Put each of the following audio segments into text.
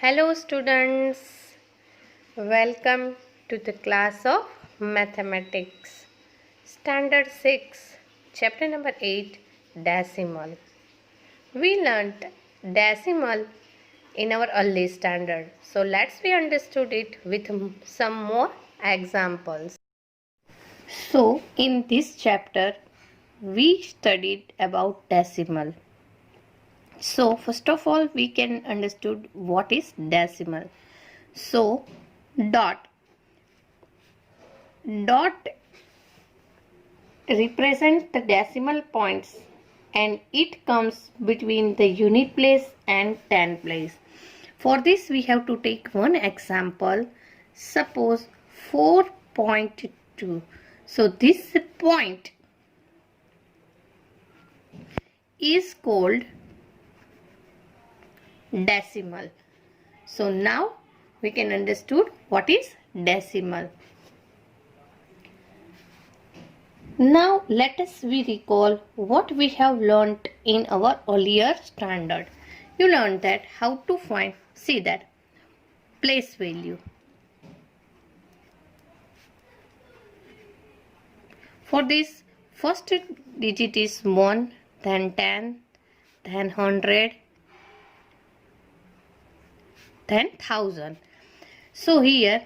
Hello students, welcome to the class of Mathematics, Standard 6, Chapter number 8, Decimal. We learnt decimal in our early standard, so let's we understood it with some more examples. So in this chapter, we studied about decimal. So first of all, we can understood what is decimal. So dot represent the decimal points and it comes between the unit place and 10 place. For this we have to take one example. Suppose 4.2. So this point is called decimal. So now we can understood what is decimal. Now let us recall what we have learnt in our earlier standard. You learned that how to find, see that, place value. For this, first digit is 1, then 10, then 100, then 1000. So here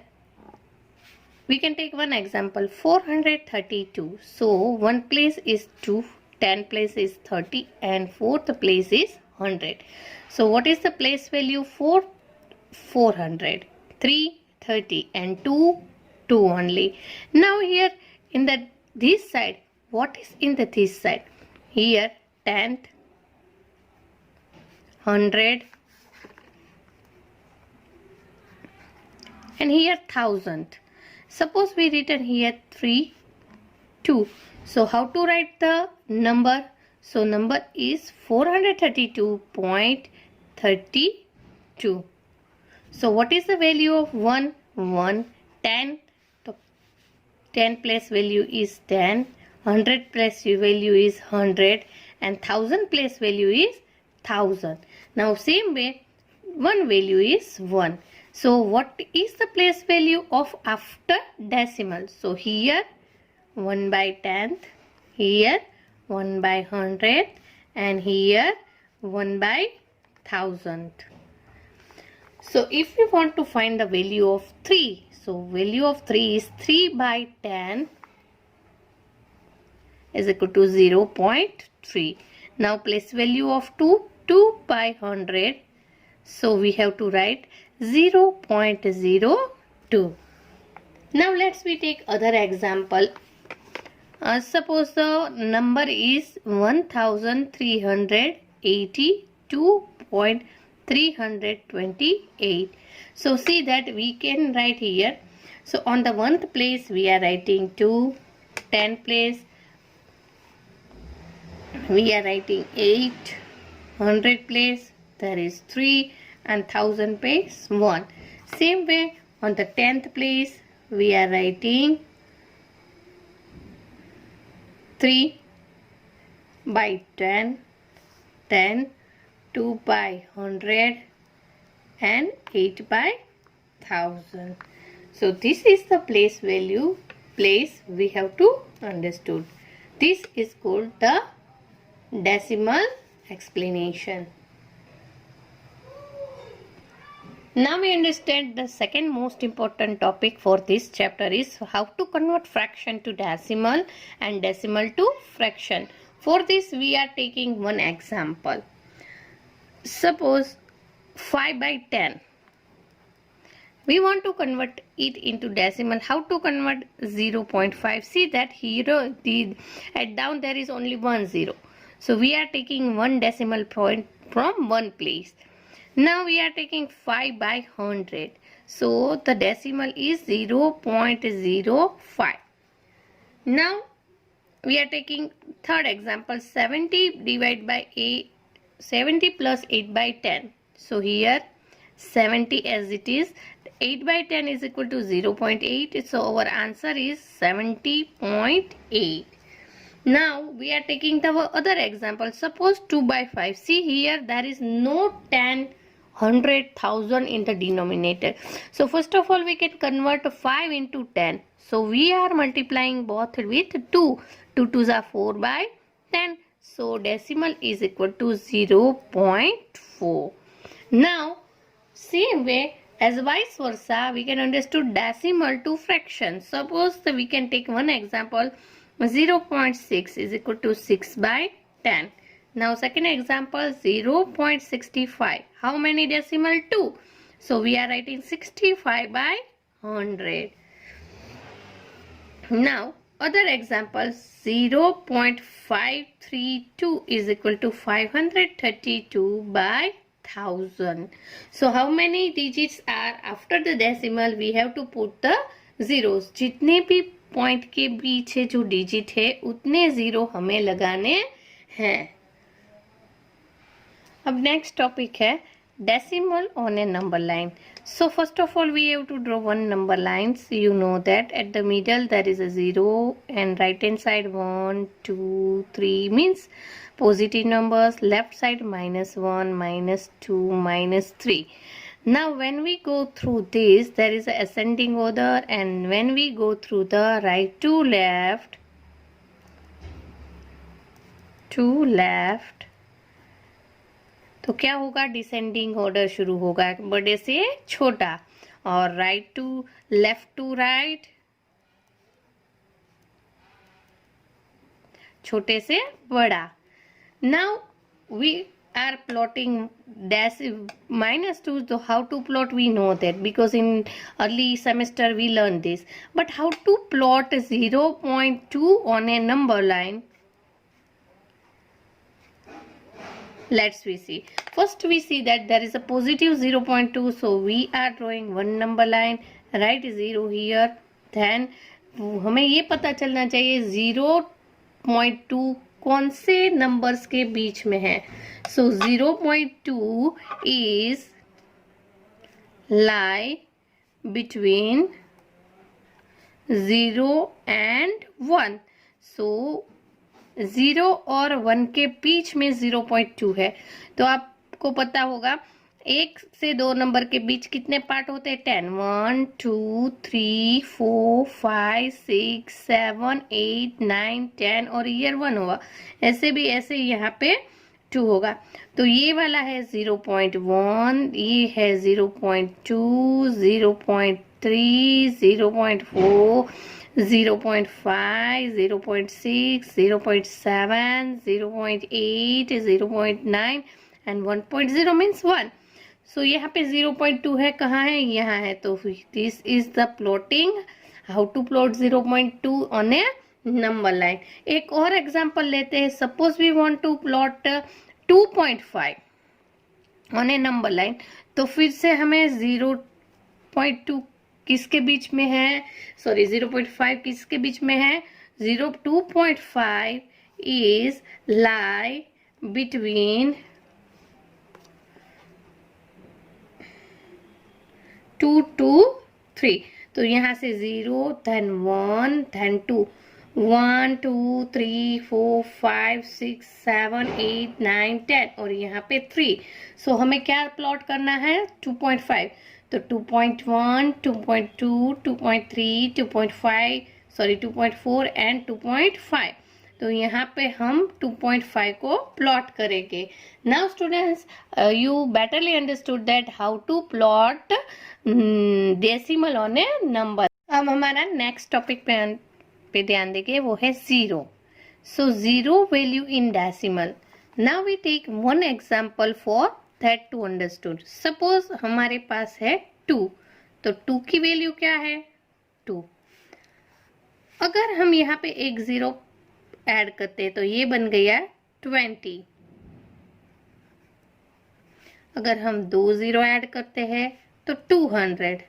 we can take one example, 432. So one place is 2, 10 place is 30 and fourth place is 100. So what is the place value for 400? 3, 30 and 2, 2 only. Now here in this side, what is in this side? Here 10th, 100 and here 1000. Suppose we written here 3, 2. So how to write the number? So number is 432.32. So what is the value of 1? 1, 10. So 10 place value is 10. 100 place value is 100. And 1000 place value is 1000. Now same way, one value is 1. So what is the place value of after decimal? So here 1 by 10th, here 1 by 100 and here 1 by 1000. So if we want to find the value of 3, so value of 3 is 3 by 10 is equal to 0.3. Now place value of 2, 2 by 100. So we have to write 0.02. Now let's we take other example. Suppose the number is 1382.328. So see that we can write here. So on the 1th place we are writing 2, 10 place we are writing 8, 100 place there is 3 and 1000 place 1. Same way on the 10th place we are writing 3 by 10, 10, 2 by 100 and 8 by 1000. So this is the place value, place we have to understood. This is called the decimal explanation. Now we understand the second most important topic for this chapter is how to convert fraction to decimal and decimal to fraction. For this we are taking one example. Suppose 5 by 10. We want to convert it into decimal. How to convert 0.5? See that here at down there is only 1 0. So we are taking one decimal point from one place. Now we are taking 5 by 100. So the decimal is 0.05. Now we are taking third example, 70 divided by 8, 70 plus 8 by 10. So here 70 as it is, 8 by 10 is equal to 0.8. So our answer is 70.8. Now we are taking the other example. Suppose 2 by 5. See here there is no 10 100,000 in the denominator. So first of all we can convert 5 into 10. So we are multiplying both with 2. 2 2s are 4 by 10. So decimal is equal to 0.4. Now same way as vice versa, we can understand decimal to fraction. Suppose that we can take one example, 0.6 is equal to 6 by 10. Now second example, 0.65. How many decimal? 2. So we are writing 65 by 100. Now other example, 0.532 is equal to 532 by 1000. So how many digits are after the decimal? We have to put the zeros. जितने भी point के पीछे जो digit है उतने zero हमें लगाने हैं. अब नेक्स्ट टॉपिक है decimal on a number line. So first of all we have to draw one number lines. You know that at the middle there is a 0 and right hand side 1 2 3 means positive numbers, left side -1 -2 -3. Now when we go through this there is a ascending order, and when we go through the right to left तो क्या होगा, descending order शुरू होगा, बड़े से छोटा, और right to left to right, छोटे से बड़ा. Now we are plotting dash -2. So how to plot, we know that because in early semester we learned this. But how to plot 0.2 on a number line? Let's we see. First we see that there is a positive 0.2. So we are drawing one number line, write 0 here. Then हमें ये पता चलना चाहिए 0.2 कौन से numbers के बीच में है. So 0.2 is lie between 0 and 1. So 0 और 1 के बीच में 0.2 है. तो आपको पता होगा 1 से 2 नंबर के बीच कितने पार्ट होते हैं, 10. 1 2 3 4 5 6 7 8 9 10 और ईयर 1 होगा. ऐसे भी ऐसे यहाँ पे 2 होगा. तो ये वाला है 0.1, ये है 0.2, 0.3, 0.4, 0.5, 0.6, 0.7, 0.8, 0.9 and 1.0 means 1. So यहाँ पे 0.2 है, कहाँ है, यहाँ है. तो this is the plotting, how to plot 0.2 on a number line. एक और एग्जाम्पल लेते हैं. Suppose we want to plot 2.5 on a number line. तो फिर से हमें 0.2 किसके बीच में है, सॉरी 0.5 किसके बीच में है, 2.5 is lie between 2 to 3. तो यहाँ से 0 then 1 then 2, 1 2 3 4 5 6 7 8 9 10 और यहाँ पे 3. सो हमें क्या प्लॉट करना है, 2.5. तो 2.1, 2.2, 2.3, 2.5, सॉरी 2.4 एंड 2.5. तो यहाँ पे हम 2.5 को प्लॉट करेंगे. Now students, you betterly understood that how to plot decimal on a number. अब हमारा नेक्स्ट टॉपिक पे ध्यान देंगे, वो है 0. So 0 value in decimal. Now we take one example for that to understood. Suppose हमारे पास है 2. तो 2 की वैल्यू क्या है, 2. अगर हम यहाँ पे एक 0 ऐड करते हैं तो ये बन गया 20. अगर हम 2 0 ऐड करते हैं तो 200.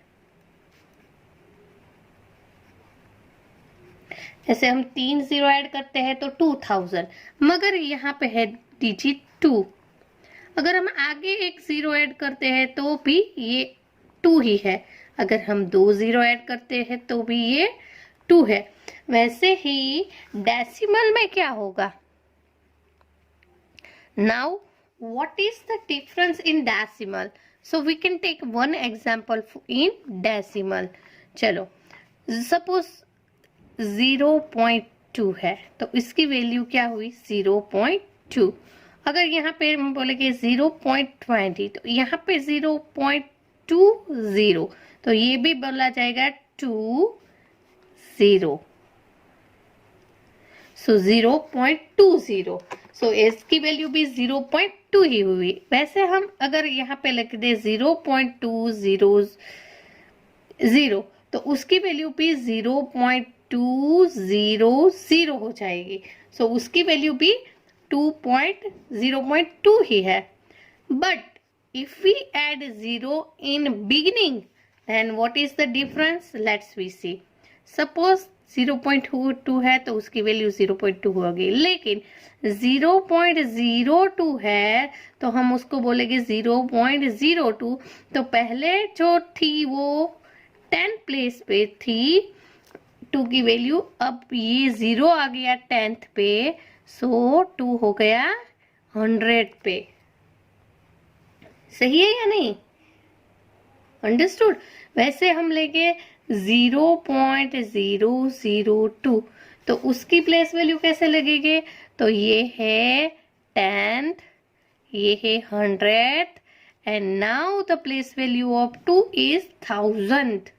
ऐसे हम 3 0 ऐड करते हैं तो 2000. मगर यहाँ पे है डिजिट 2. अगर हम आगे एक 0 ऐड करते हैं तो भी ये 2 ही है. अगर हम 2 0 ऐड करते हैं तो भी ये 2 है. वैसे ही डेसिमल में क्या होगा. Now what is the difference in decimal. So we can take one example in decimal. चलो, suppose 0.2 है तो इसकी वैल्यू क्या हुई 0.2. अगर यहाँ पे हम बोलेंगे 0.20 तो यहाँ पे 0.20 तो ये भी बोला जाएगा 20. सो 0.20. सो इसकी वैल्यू भी 0.2 ही हुई. वैसे हम अगर यहाँ पे लिख दे 0.200 तो उसकी वैल्यू भी 0.200 हो जाएगी. सो उसकी वैल्यू भी 0.2 ही है. But if we add 0 in beginning then what is the difference, let's we see. Suppose 0.2 है तो उसकी वैल्यू 0.2 होगी, लेकिन 0.02 है तो हम उसको बोलेंगे 0.02. तो पहले जो थी वो 10 प्लेस पे थी 2 की वैल्यू, अब ये 0 आ गया 10th पे, सो 2 हो गया 100 पे. सही है या नहीं? अंडरस्टूड. वैसे हम लेंगे 0.002 तो उसकी प्लेस वैल्यू कैसे लगेगी, तो ये है 10th, ये है 100th and now the place value of 2 is 1000.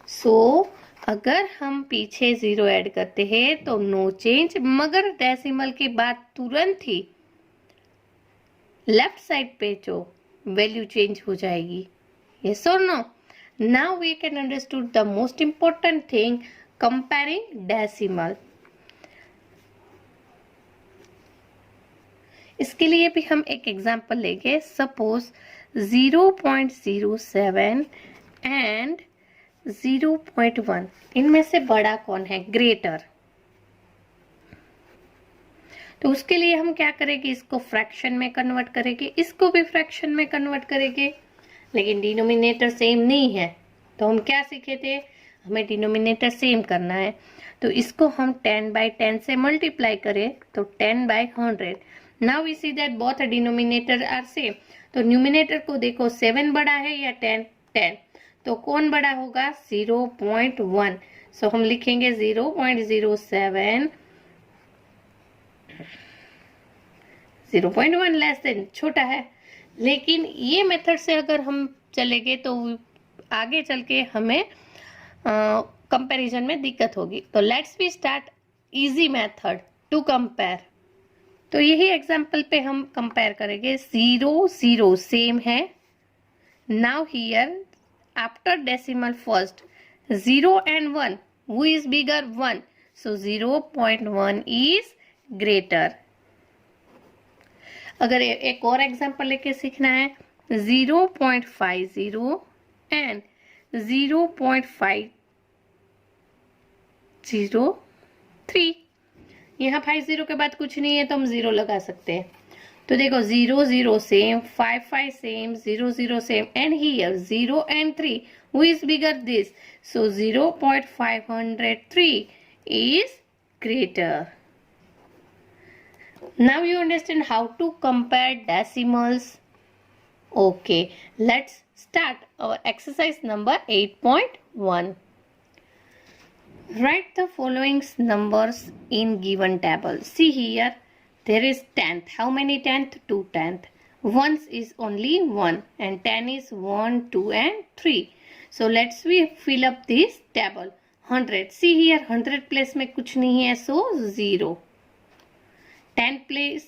सो अगर हम पीछे 0 ऐड करते हैं तो नो चेंज, मगर डेसिमल के बाद तुरंत ही लेफ्ट साइड पे जो वैल्यू चेंज हो जाएगी. yes or no? Now we can understood the most important thing, comparing decimal. इसके लिए भी हम एक एग्जांपल लेंगे. सपोज 0.07 एंड 0.1, इनमें से बड़ा कौन है, ग्रेटर. तो उसके लिए हम क्या करेंगे, इसको फ्रैक्शन में कन्वर्ट करेंगे, इसको भी फ्रैक्शन में कन्वर्ट करेंगे, लेकिन डिनोमिनेटर सेम नहीं है. तो हम क्या सीखे थे, हमें डिनोमिनेटर सेम करना है. तो इसको हम 10/10 से मल्टीप्लाई करें तो 10/100. Now we see that both denominator are same. तो न्यूमिनेटर को देखो 7 बड़ा है या 10, 10. तो कौन बड़ा होगा, 0.1. सो हम लिखेंगे 0.07, 0.1 लेस देन, छोटा है. लेकिन ये मेथड से अगर हम चलेंगे तो आगे चल के हमें कंपैरिजन में दिक्कत होगी. तो let's we start easy method to compare. तो यही एग्जांपल पे हम कंपेयर करेंगे. 0 0 सेम है. Now here after decimal first 0 and 1, who is bigger, 1. So 0.1 is greater. अगर एक और एग्जांपल लेके सीखना है, 0.50 एंड 0.503. यहाँ 50 के बाद कुछ नहीं है तो हम 0 लगा सकते हैं. तो देखो 0 0 same, 5 5 same, 0 0 same and here 0 and 3, who is bigger, this. So 0.503 is greater. Now you understand how to compare decimals. Okay, let's start our exercise number 8.1. Write the following numbers in given table. See here, there is 10th. How many 10th? 2 10th. Ones is only 1 and 10 is 1, 2 and 3. So let's we fill up this table. 100. See here, 100 place में कुछ नहीं है, so 0. 10 place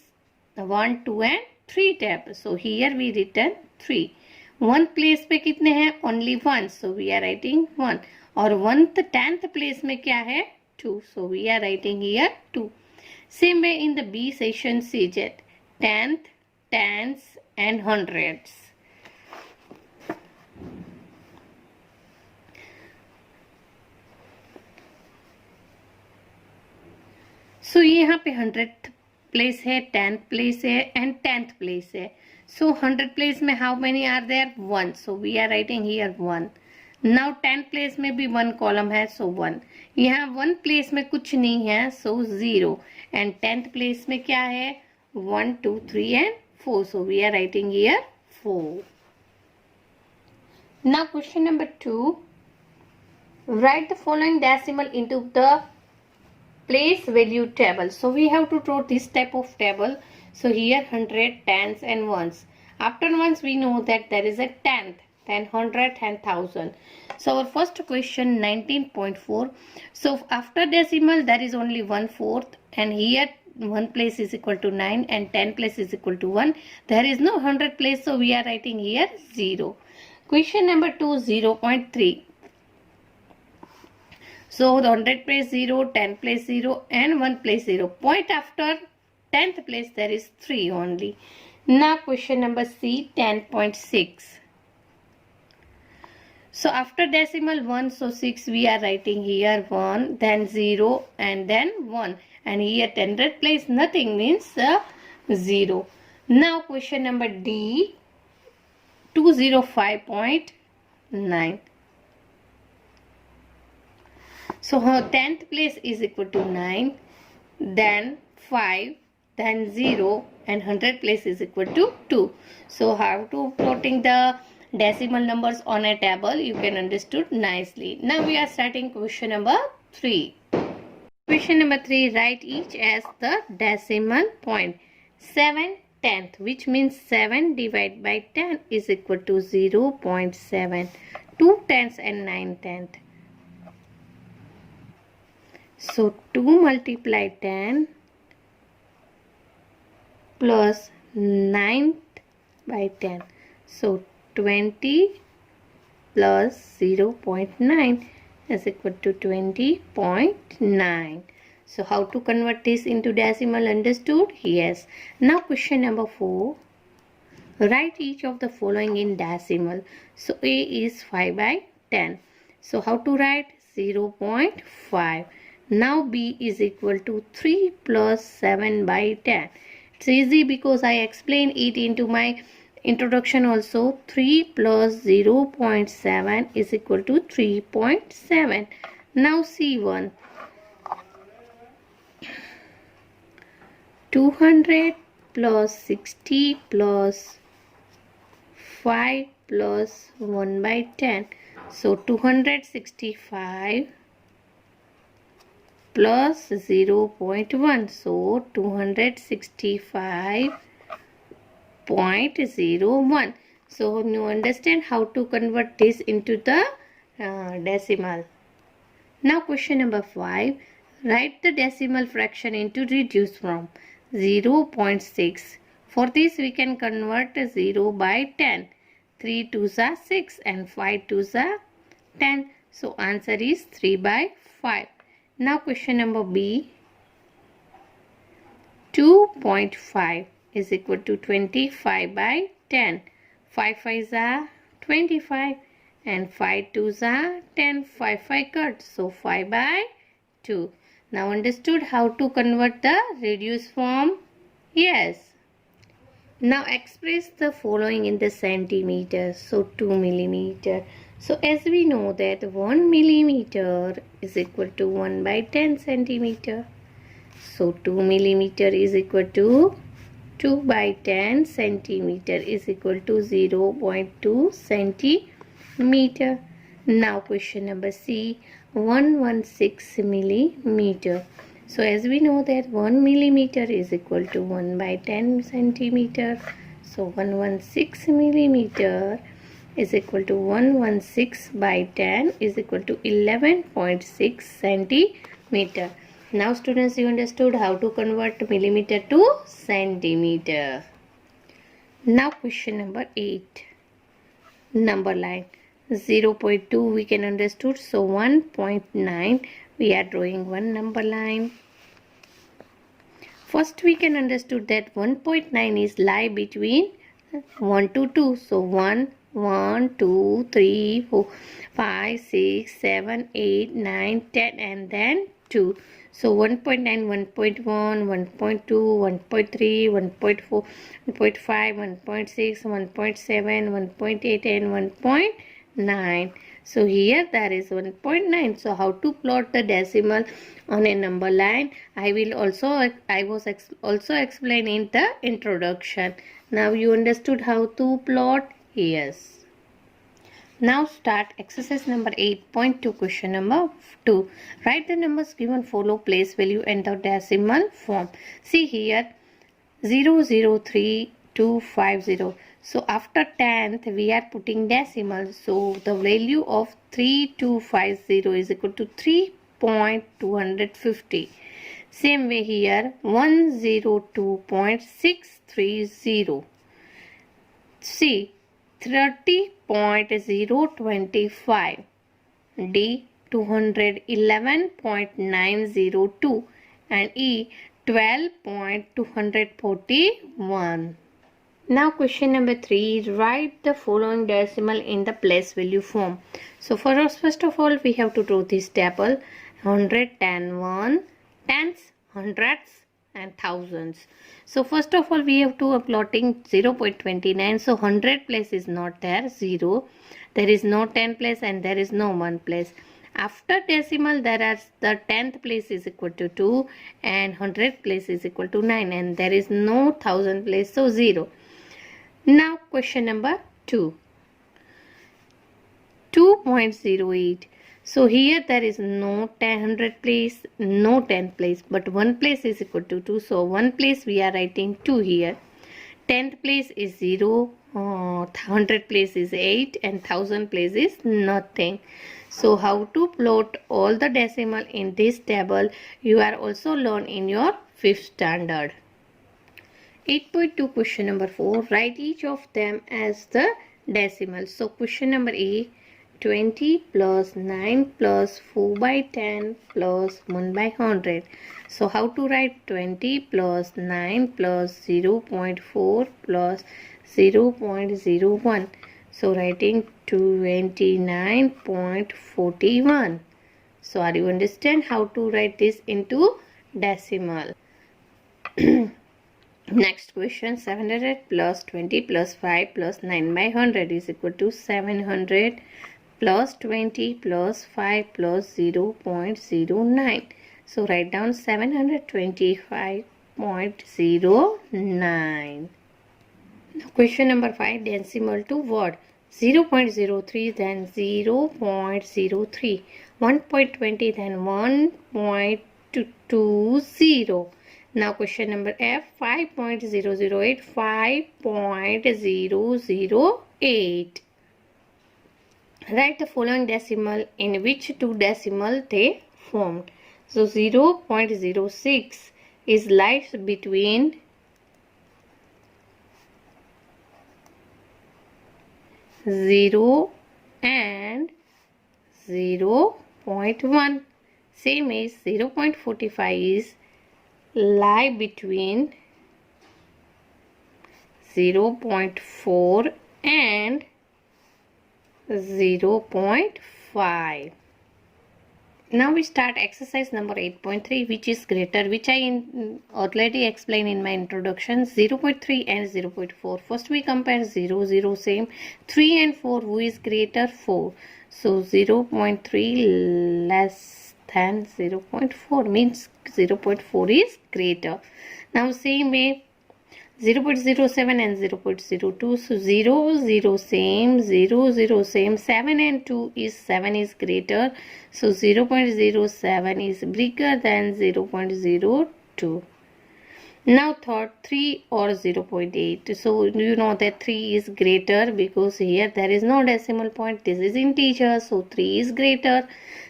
1, 2 and 3 tab. So here we written 3. 1 place पे कितने हैं, only 1. So we are writing 1. और 10th place में क्या है, 2. So we are writing here 2. Same way in the B section CZ, 10th, tens and hundreds. So यहाँ पे 100th place है, 10th place है and 10th place है. So 100 place में how many are there? 1. So we are writing here 1. Now 10th place में भी 1 column है, so 1. यहाँ 1 place में कुछ नहीं है, so 0. And 10th place में क्या है, 1, 2, 3 and 4. So we are writing here 4. Now question number 2. Write the following decimal into the place value table. So we have to draw this type of table. So here 100, tens and ones. After ones we know that there is a tenth, then 100 and 1000. So our first question 19.4. So after decimal there is only 1/4, and here 1 place is equal to 9 and 10 place is equal to 1. There is no 100 place, so we are writing here 0. Question number 2, 0.3. So the 100 place 0, 10 place 0 and 1 place 0. Point after 10th place there is 3 only. Now question number C, 10.6. So after decimal 1, so 6 we are writing here 1, then 0 and then 1. And here 100th place nothing, means 0. Now question number D, 205.9. So her 10th place is equal to 9, then 5, then 0 and 100th place is equal to 2. So how to plotting the decimal numbers on a table, you can understood nicely. Now we are starting question number 3. Question number 3, write each as the decimal point. 7/10, which means 7 divided by 10 is equal to 0.7. 2 tenths and 9 tenths. So 2 multiply 10 plus 9 by 10. So 20 plus 0.9 is equal to 20.9. So how to convert this into decimal, understood? Yes. Now question number 4. Write each of the following in decimal. So A is 5 by 10. So how to write? 0.5. Now B is equal to 3 plus 7 by 10. It's easy because I explained it into my introduction also. 3 plus 0.7 is equal to 3.7. Now C1. 200 plus 60 plus 5 plus 1 by 10. So 265 plus 0.1. So 265.01. So you understand how to convert this into the decimal. Now question number 5. Write the decimal fraction into reduced form. 0.6. For this we can convert 0 by 10. 3 2s are 6 and 5 2s are 10. So answer is 3 by 5. Now question number B. 2.5 is equal to 25 by 10. 5 5s are 25 and 5 2s are 10. 5 5 cut. So 5 by 2. Now understood how to convert the reduced form? Yes. Now express the following in the centimeters. So 2 millimeter. So as we know that 1 millimeter is equal to 1 by 10 centimeter. So 2 millimeter is equal to 2 by 10 centimeter is equal to 0.2 centimeter. Now question number C, 116 millimeter. So as we know that 1 millimeter is equal to 1 by 10 centimeter. So 116 millimeter is equal to 116 by 10 is equal to 11.6 centimeter. Now students, you understood how to convert millimeter to centimeter. Now question number 8. Number line. 0.2 we can understood. So 1.9 we are drawing one number line. First we can understood that 1.9 is lie between 1 to 2. So 1, 2, 3, 4, 5, 6, 7, 8, 9, 10 and then 2. So 1.9, 1.1, 1.2, 1.3, 1.4, 1.5, 1.6, 1.7, 1.8 and 1.9. So here there is 1.9. So how to plot the decimal on a number line? I was also explaining the introduction. Now you understood how to plot? Yes. Now start exercise number 8.2, question number 2. Write the numbers given, follow place value and the decimal form. See here 003250. So after 10th we are putting decimal. So the value of 3250 is equal to 3.250. Same way here 102.630. C 30.025. D 211.902 and E 12.241. Now question number 3, write the following decimal in the place value form. So first of all we have to draw this table: 100, 10, 1, tens, hundreds and thousands. So first of all we have to plotting 0.29. So 100 place is not there, 0. There is no 10 place and there is no 1 place. After decimal there are the 10th place is equal to 2 and 100th place is equal to 9 and there is no 1000 place, so 0. Now question number 2, 2.08. So here there is no 100 place, no 10 place, but 1 place is equal to 2. So 1 place we are writing 2 here. 10th place is 0, 100 place is 8 and 1000 place is nothing. So how to plot all the decimal in this table you are also learn in your 5th standard. 8.2, question number 4, write each of them as the decimal. So question number A, 20 plus 9 plus 4 by 10 plus 1 by 100. So how to write 20 plus 9 plus 0.4 plus 0.01. So writing 29.41. So are you understand how to write this into decimal? Next question, 700 plus 20 plus 5 plus 9 by 100 is equal to 700 plus 20 plus 5 plus 0.09. So write down 725.09. Question number 5, decimal to what? 0.03 then 0.03, 1.20 then 1.20. Now question number F, 5.008, 5.008. Write the following decimal in which two decimal they formed. So 0.06 is lies between 0 and 0.1. Same as 0.45 is lie between 0.4 and 0.5. Now we start exercise number 8.3, which is greater, which I already explained in my introduction. 0.3 and 0.4. First we compare 0, 0 same. 3 and 4, who is greater? 4. So 0.3 less than 0.4 means 0.4 is greater. Now same way 0.07 and 0.02. So 0, 0 same, 0, 0 same. 7 and 2 is 7 is greater. So 0.07 is bigger than 0.02. Now third, 3 or 0.8. So you know that 3 is greater because here there is no decimal point. This is integer. So 3 is greater.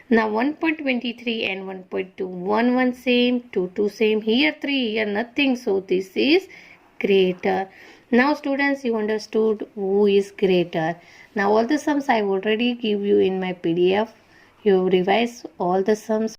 Now 1.23 and 1.2. 1 same, 2 same. Here 3, here nothing. So this is greater. Now students, you understood who is greater. Now all the sums I already give you in my PDF. You revise all the sums.